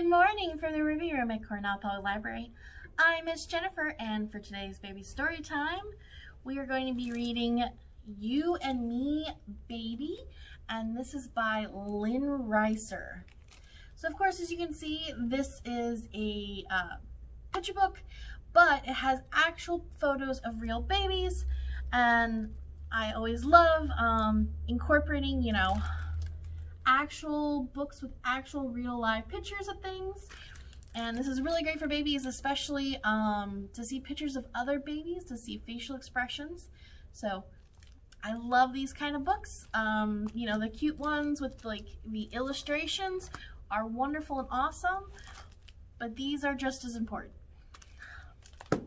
morning from the Ruby Room at Cornell Public Library. I'm Miss Jennifer, and for today's baby story time, we are going to be reading You and Me, Baby, and this is by Lynn Reiser. So of course, as you can see, this is a picture book, but it has actual photos of real babies, and I always love incorporating, actual books with actual real live pictures of things. And this is really great for babies, especially to see pictures of other babies, to see facial expressions. So I love these kind of books. The cute ones with like the illustrations are wonderful and awesome, but these are just as important. And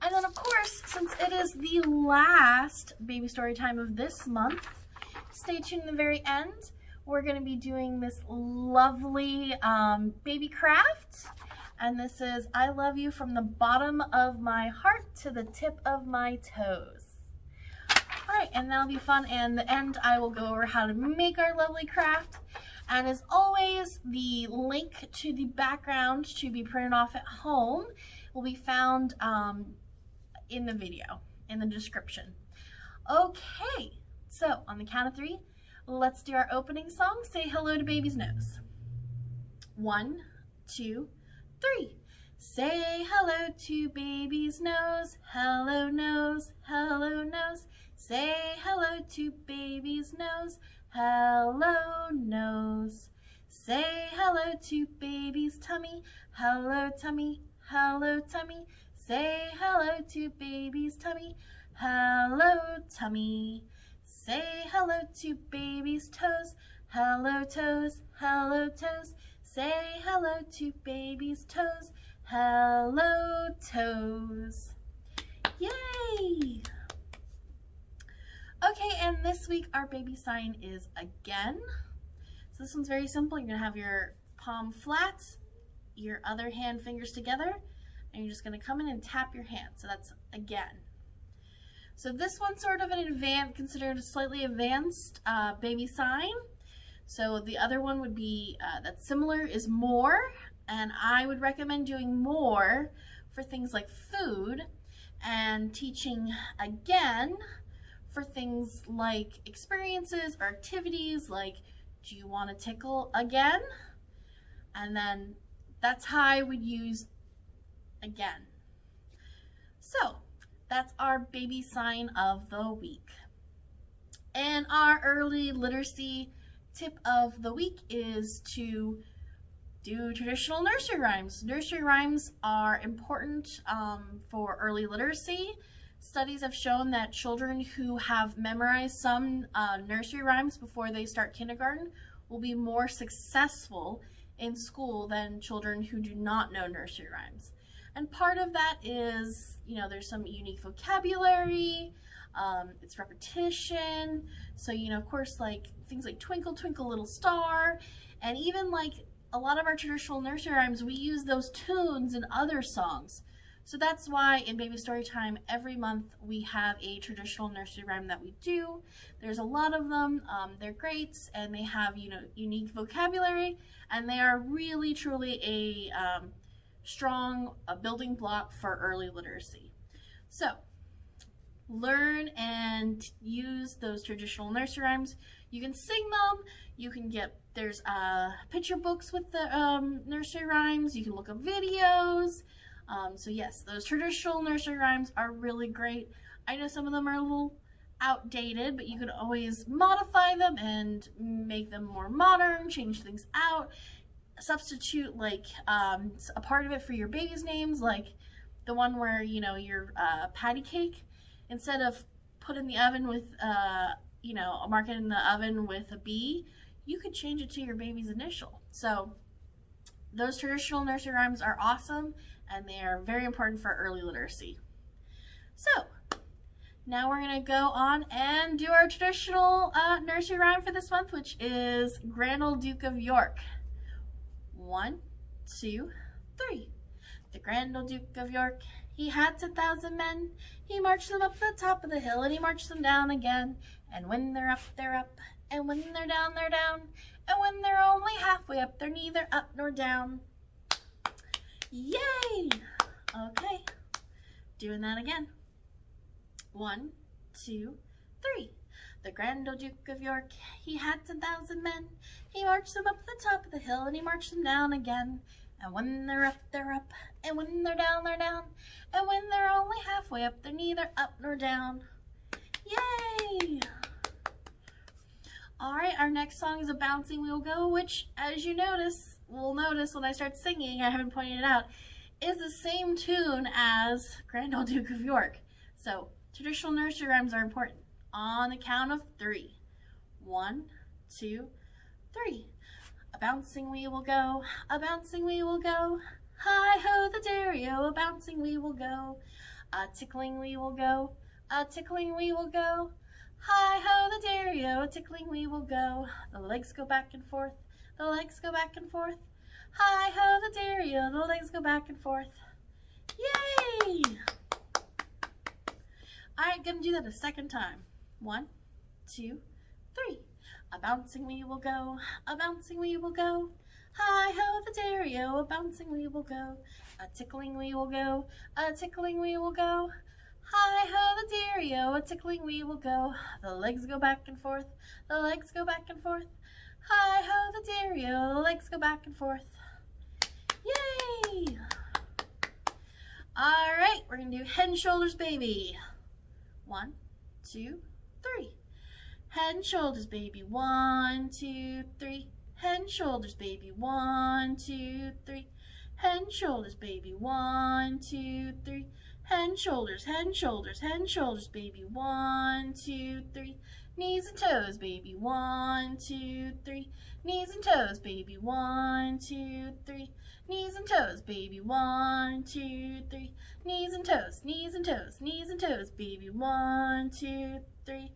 then of course, since it is the last baby story time of this month, stay tuned to the very end. We're going to be doing this lovely baby craft, and this is I love you from the bottom of my heart to the tip of my toes. Alright, and that'll be fun, and at the end I will go over how to make our lovely craft, and as always, the link to the background to be printed off at home will be found in the video, in the description. Okay, so on the count of 3, let's do our opening song. Say hello to baby's nose. 1, 2, 3. Say hello to baby's nose. Hello nose, hello nose. Say hello to baby's nose. Hello nose. Say hello to baby's tummy. Hello tummy, hello tummy. Say hello to baby's tummy. Hello tummy. Say hello to baby's toes. Hello toes, hello toes. Say hello to baby's toes. Hello toes. Yay! Okay, and this week our baby sign is again. So this one's very simple. You're going to have your palm flat, your other hand fingers together, and you're just going to come in and tap your hand. So that's again. So this one's sort of an advanced, considered a slightly advanced baby sign. So the other one would be, that's similar, is more. And I would recommend doing more for things like food, and teaching again for things like experiences or activities like, do you want to tickle again? And then that's how I would use again. So that's our baby sign of the week. And our early literacy tip of the week is to do traditional nursery rhymes. Nursery rhymes are important for early literacy. Studies have shown that children who have memorized some nursery rhymes before they start kindergarten will be more successful in school than children who do not know nursery rhymes. And part of that is, there's some unique vocabulary, it's repetition. So, of course, like things like Twinkle, Twinkle, Little Star, and even like a lot of our traditional nursery rhymes, we use those tunes in other songs. So that's why in Baby Story Time, every month we have a traditional nursery rhyme that we do. There's a lot of them. They're great, and they have, unique vocabulary, and they are really, truly a strong building block for early literacy. So learn and use those traditional nursery rhymes. You can sing them. You can there's picture books with the nursery rhymes. You can look up videos. So yes, those traditional nursery rhymes are really great. I know some of them are a little outdated, but you can always modify them and make them more modern, change things out, substitute like a part of it for your baby's names, like the one where your patty cake, instead of put in the oven with mark it in the oven with a B, you could change it to your baby's initial. So those traditional nursery rhymes are awesome, and they are very important for early literacy. So now we're going to go on and do our traditional nursery rhyme for this month, which is Grand Old Duke of York. 1, 2, 3. The Grand Old Duke of York, he had 10,000 men. He marched them up the top of the hill, and he marched them down again. And when they're up, they're up. And when they're down, they're down. And when they're only halfway halfway up, they're neither up nor down. Yay! Okay, doing that again. 1, 2, 3. The grand old Duke of York, he had 10,000 men. He marched them up the top of the hill, and he marched them down again. And when they're up, they're up. And when they're down, they're down. And when they're only halfway up, they're neither up nor down. Yay! Alright, our next song is A Bouncing We Will Go, which, as you will notice when I start singing, I haven't pointed it out, is the same tune as Grand Old Duke of York. So, traditional nursery rhymes are important. On the count of 3. 1, 2, 3. A bouncing we will go, a bouncing we will go. Hi-ho the dairy-o, a bouncing we will go. A tickling we will go, a tickling we will go. Hi-ho the dairy-o, a tickling we will go. The legs go back and forth, the legs go back and forth. Hi-ho the dairy-o, the legs go back and forth. Yay! Alright, gonna do that a second time. 1, 2, 3. A bouncing we will go, a bouncing we will go. Hi-ho the dairy-o, a bouncing we will go. A tickling we will go, a tickling we will go. Hi-ho the dairy-o, a tickling we will go. The legs go back and forth, the legs go back and forth. Hi-ho the dairy-o, the legs go back and forth. Yay! Alright, we're gonna do head and shoulders baby. 1, 2, 3. Head and shoulders baby. 1, 2, 3. Head and shoulders baby. 1, 2, 3. Head and shoulders baby. 1, 2, 3. Head and shoulders, head and shoulders, head and shoulders baby. 1, 2, 3. Knees and toes baby. 1, 2, 3. Knees and toes baby. 1, 2, 3. Knees and toes baby. 1, 2, 3. Knees and toes, knees and toes, knees and toes baby. 1, 2, 3.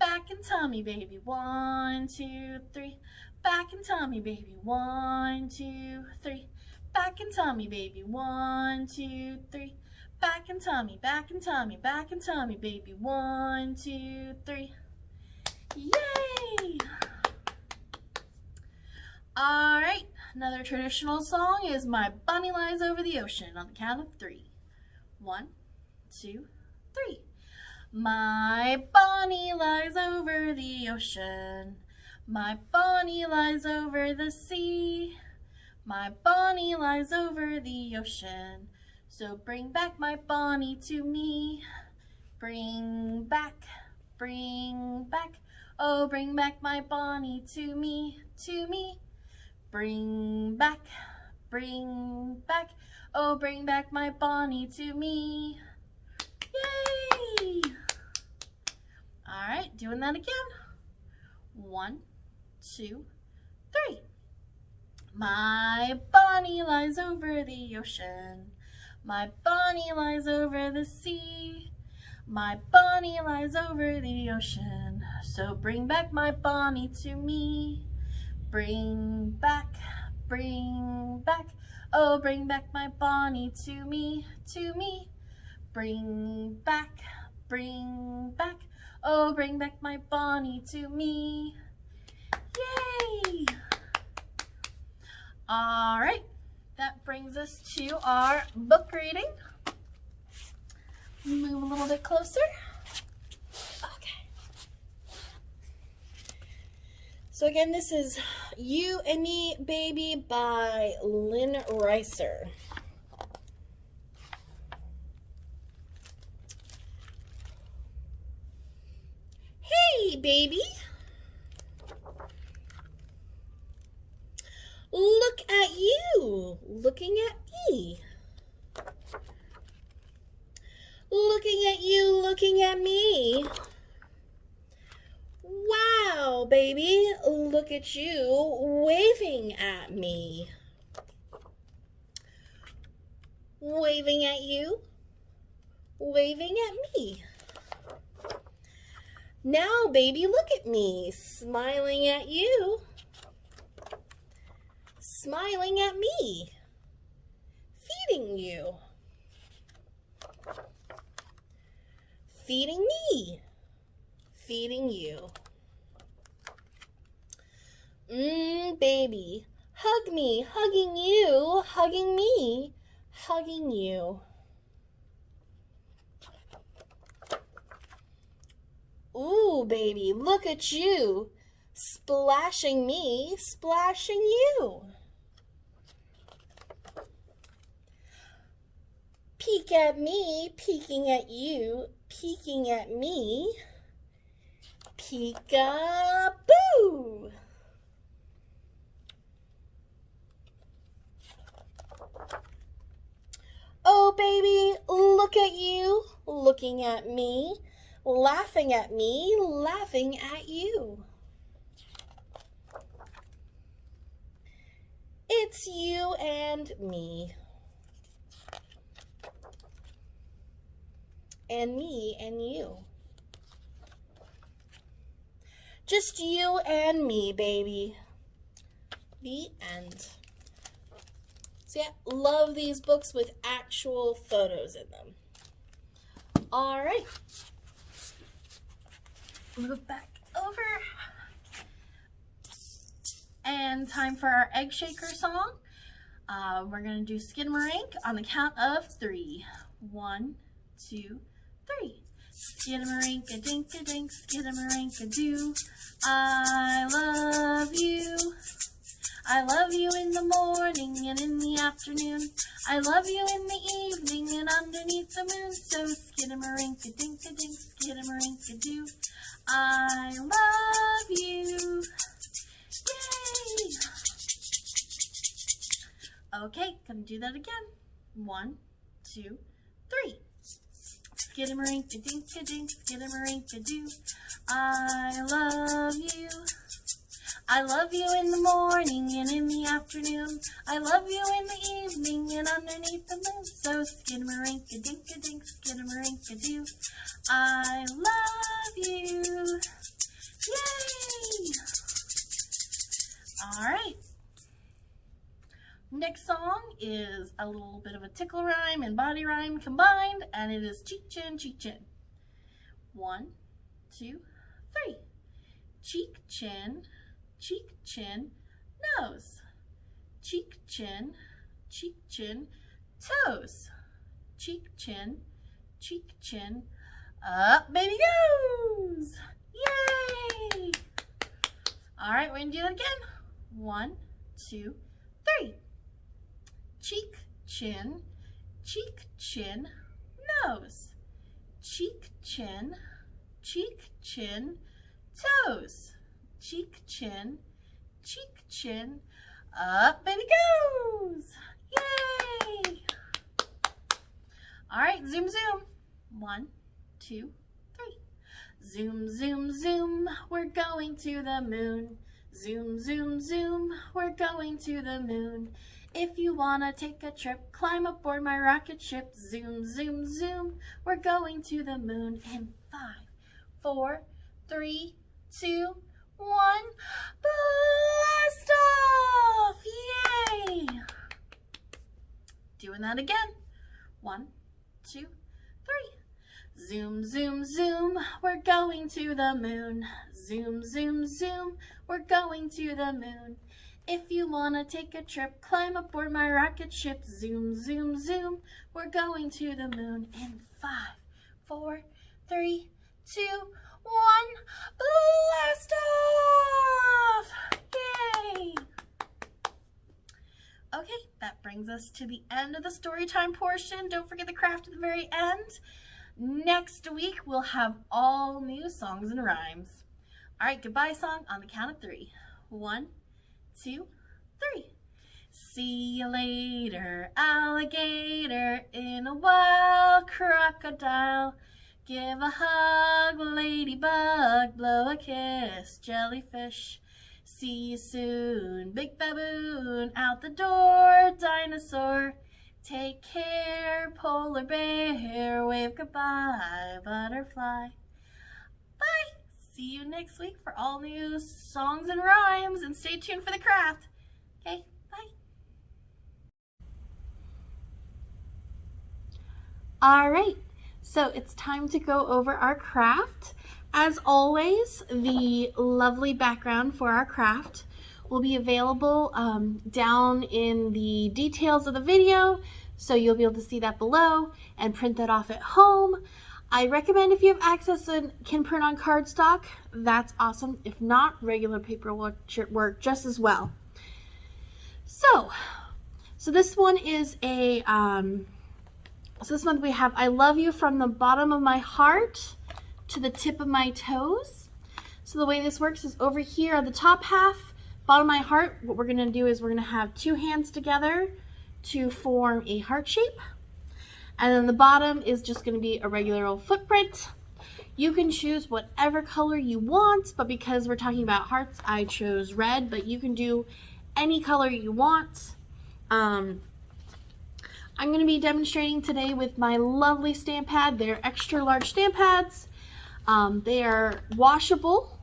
Back and tummy baby. 1, 2, 3. Back and tummy baby. 1, 2, 3. Back and tummy baby. 1, 2, 3. Back and tummy, back and tummy, back and tummy baby. 1, 2, 3. Yay! Alright, another traditional song is My Bunny Lies Over the Ocean on the count of 3. 1, 2, 3. My bunny lies over the ocean. My bunny lies over the sea. My bunny lies over the ocean. So bring back my bunny to me. Bring back, oh bring back my bunny to me, to me. Bring back, oh bring back my bunny to me. Yay! Alright, doing that again. 1, 2, 3. My bunny lies over the ocean. My bunny lies over the sea. My bunny lies over the ocean. So bring back my bunny to me. Bring back, oh bring back my bunny to me, to me. Bring back, oh bring back my bunny to me. Yay! Alright, that brings us to our book reading. Move a little bit closer. Okay. So again, this is You and Me, Baby by Lynn Reiser. Hey, baby. Look at you, looking at me. Looking at you, looking at me. Wow, baby, look at you waving at me. Waving at you, waving at me. Now, baby, look at me, smiling at you. Smiling at me, feeding you, feeding me, feeding you. Baby, Hug me, hugging you, hugging me, hugging you. Ooh, baby, look at you. Splashing me, splashing you. Peek at me, peeking at you, peeking at me. Peek-a-boo! Oh, baby, look at you, looking at me, laughing at me, laughing at you. It's you and me. And me and you. Just you and me, baby. The end. So yeah, love these books with actual photos in them. All right. Move back over. And time for our egg shaker song. We're going to do Skidamarink on the count of 3. 1, 2, 3. Skidamarink-a-dink-a-dink, skidamarink-a-doo. I love you. I love you in the morning and in the afternoon. I love you in the evening and underneath the moon. So skidamarink-a-dink-a-dink, skidamarink-a-doo. I love you. Yay! Okay, gonna do that again. 1, 2, 3. Skidamarink-a-dink-a-dink, skidamarink-a-doo. I love you. I love you in the morning and in the afternoon. I love you in the evening and underneath the moon. So skidamarink-a-dink-a-dink, skidamarink-a-doo. I love you. Yay! All right. Next song is a little bit of a tickle rhyme and body rhyme combined, and it is cheek chin, cheek chin. 1, 2, 3. Cheek chin, nose. Cheek chin, toes. Cheek chin, up baby goes. Yay! All right, we're gonna do that again. 1, 2, 3. Cheek chin, nose. Cheek chin, toes. Cheek chin, up baby goes. Yay! All right, zoom, zoom. 1, 2, 3. Zoom, zoom, zoom, we're going to the moon. Zoom, zoom, zoom, we're going to the moon. If you wanna take a trip, climb aboard my rocket ship. Zoom, zoom, zoom, we're going to the moon. In 5, 4, 3, 2, 1, blast off! Yay! Doing that again. 1, 2, 3. Zoom, zoom, zoom, we're going to the moon. Zoom, zoom, zoom, we're going to the moon. If you wanna take a trip, climb aboard my rocket ship. Zoom, zoom, zoom, we're going to the moon. In 5, 4, 3, 2, 1, blast off! Yay! Okay, that brings us to the end of the story time portion. Don't forget the craft at the very end. Next week, we'll have all new songs and rhymes. All right, goodbye song on the count of 3. 1, 2, 3. See you later, alligator, in a wild crocodile. Give a hug, ladybug, blow a kiss, jellyfish. See you soon, big baboon, out the door, dinosaur. Take care, polar bear, wave goodbye, butterfly. Bye! See you next week for all new songs and rhymes, and stay tuned for the craft. Okay, bye. All right, so it's time to go over our craft. As always, the lovely background for our craft will be available down in the details of the video, so you'll be able to see that below and print that off at home. I recommend if you have access and can print on cardstock, that's awesome. If not, regular paper will work just as well. So this one is a, so this month we have I love you from the bottom of my heart to the tip of my toes. So the way this works is over here on the top half, bottom of my heart, what we're gonna do is we're gonna have two hands together to form a heart shape. And then the bottom is just gonna be a regular old footprint. You can choose whatever color you want, but because we're talking about hearts, I chose red, but you can do any color you want. I'm going to be demonstrating today with my lovely stamp pad. They're extra large stamp pads. They are washable,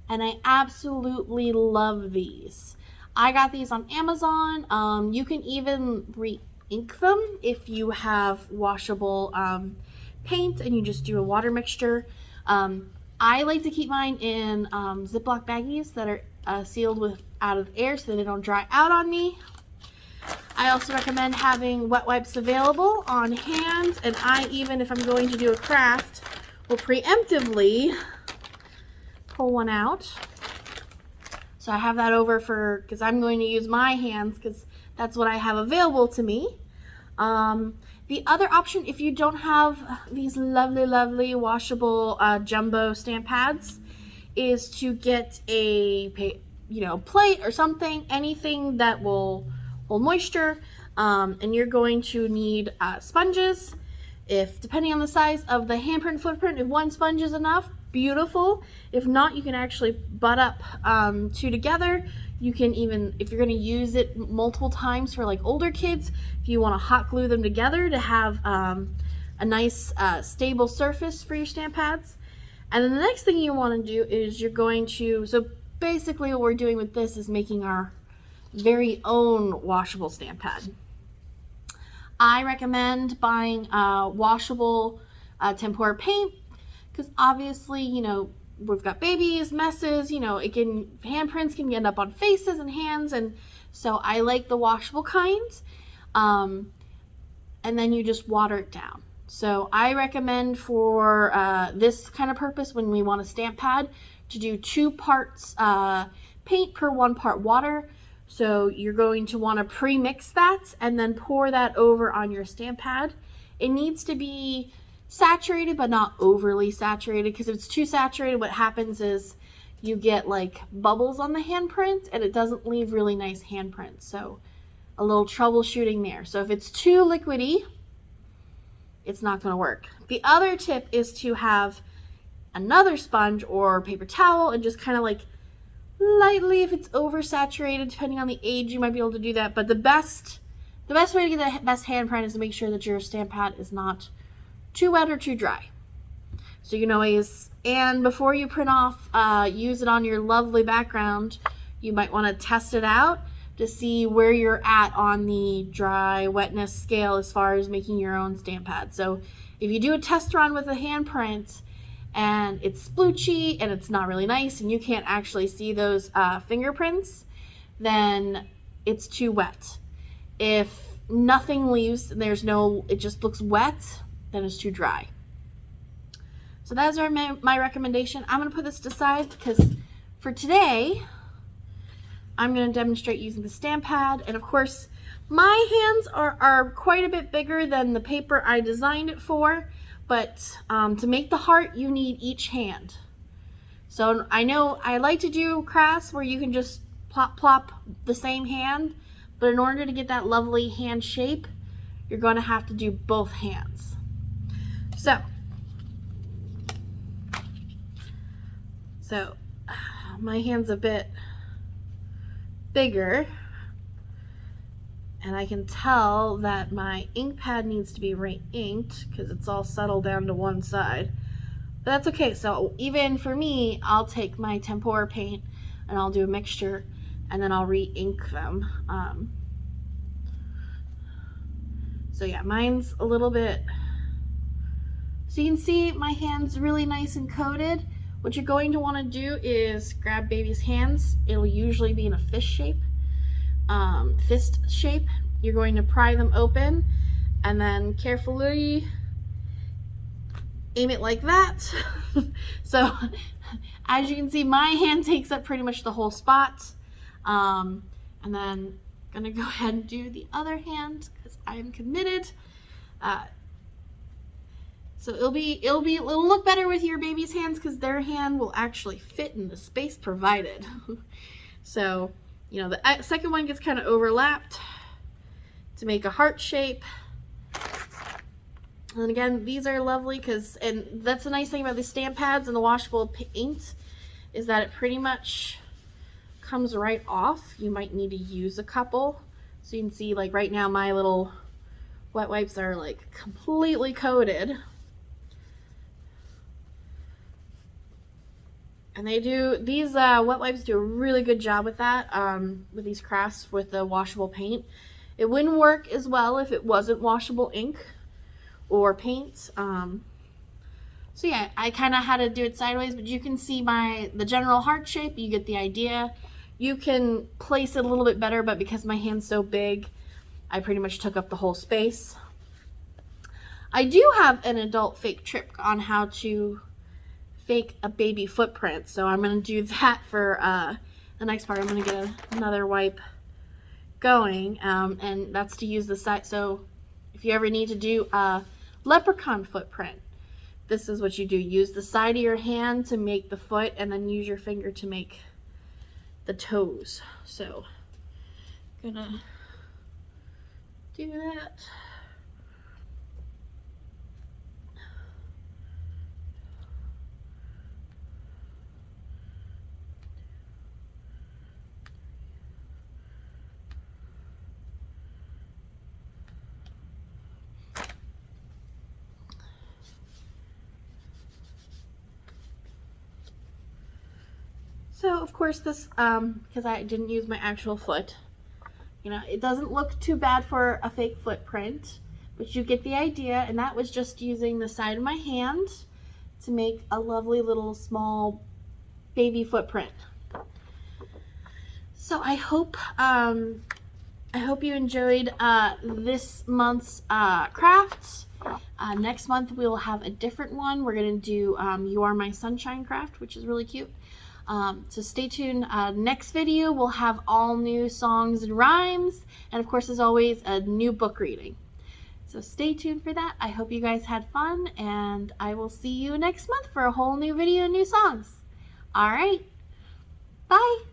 and I absolutely love these. I got these on Amazon. You can even re-ink them if you have washable paint and you just do a water mixture. I like to keep mine in Ziploc baggies that are sealed out of air so they don't dry out on me. I also recommend having wet wipes available on hand, and I even, if I'm going to do a craft, will preemptively pull one out. So I have that over because I'm going to use my hands because that's what I have available to me. The other option, if you don't have these lovely washable jumbo stamp pads, is to get a plate or something, anything that will hold moisture, and you're going to need sponges. Depending on the size of the handprint footprint, if one sponge is enough, beautiful. If not, you can actually butt up two together. You can even, if you're going to use it multiple times for like older kids, if you want to hot glue them together to have a nice stable surface for your stamp pads. And then the next thing you want to do is you're going to, so basically what we're doing with this is making our very own washable stamp pad. I recommend buying washable tempera paint because obviously, we've got babies, messes, handprints can end up on faces and hands, and so I like the washable kinds. And then you just water it down. So I recommend for this kind of purpose, when we want a stamp pad, to do 2 parts paint per 1 part water. So you're going to want to pre-mix that and then pour that over on your stamp pad. It needs to be saturated, but not overly saturated, because if it's too saturated, what happens is you get like bubbles on the handprint and it doesn't leave really nice handprints. So a little troubleshooting there. So if it's too liquidy, it's not going to work. The other tip is to have another sponge or paper towel and just kind of like lightly, if it's oversaturated, depending on the age, you might be able to do that. But the best way to get the best handprint is to make sure that your stamp pad is not too wet or too dry. So you can always, and before you print off, use it on your lovely background. You might want to test it out to see where you're at on the dry wetness scale as far as making your own stamp pad. So if you do a test run with a handprint and it's sploochy and it's not really nice and you can't actually see those fingerprints, then it's too wet. If nothing leaves, it just looks wet, then it's too dry. So that's my recommendation. I'm going to put this aside because for today, I'm going to demonstrate using the stamp pad. And of course, my hands are quite a bit bigger than the paper I designed it for. But to make the heart, you need each hand. So I know I like to do crafts where you can just plop the same hand. But in order to get that lovely hand shape, you're going to have to do both hands. So my hand's a bit bigger, and I can tell that my ink pad needs to be re-inked because it's all settled down to one side. But that's okay. So even for me, I'll take my tempera paint and I'll do a mixture and then I'll re-ink them. So yeah, mine's a little bit, so you can see my hand's really nice and coated. What you're going to want to do is grab baby's hands. It'll usually be in a fist shape. You're going to pry them open and then carefully aim it like that. So as you can see, my hand takes up pretty much the whole spot. And then I'm gonna go ahead and do the other hand because I am committed. So it'll look better with your baby's hands because their hand will actually fit in the space provided. So, you know, the second one gets kind of overlapped to make a heart shape. And again, these are lovely and that's the nice thing about the stamp pads and the washable paint is that it pretty much comes right off. You might need to use a couple. So you can see, like right now, my little wet wipes are like completely coated. And these wet wipes do a really good job with that, with these crafts with the washable paint. It wouldn't work as well if it wasn't washable ink or paint. So yeah, I kind of had to do it sideways, but you can see the general heart shape. You get the idea. You can place it a little bit better, but because my hand's so big, I pretty much took up the whole space. I do have an adult fake trick on how to fake a baby footprint, so I'm going to do that for the next part. I'm going to get another wipe going, and that's to use the side. So if you ever need to do a leprechaun footprint, this is what you do. Use the side of your hand to make the foot, and then use your finger to make the toes. So I'm gonna do that. So of course this, because I didn't use my actual foot, you know, it doesn't look too bad for a fake footprint, but you get the idea. And that was just using the side of my hand to make a lovely little small baby footprint. So I hope you enjoyed this month's crafts. Next month we'll have a different one. We're gonna do You Are My Sunshine craft, which is really cute. So stay tuned. Next video we'll have all new songs and rhymes, and of course, as always, a new book reading. So stay tuned for that. I hope you guys had fun, and I will see you next month for a whole new video and new songs. All right, bye.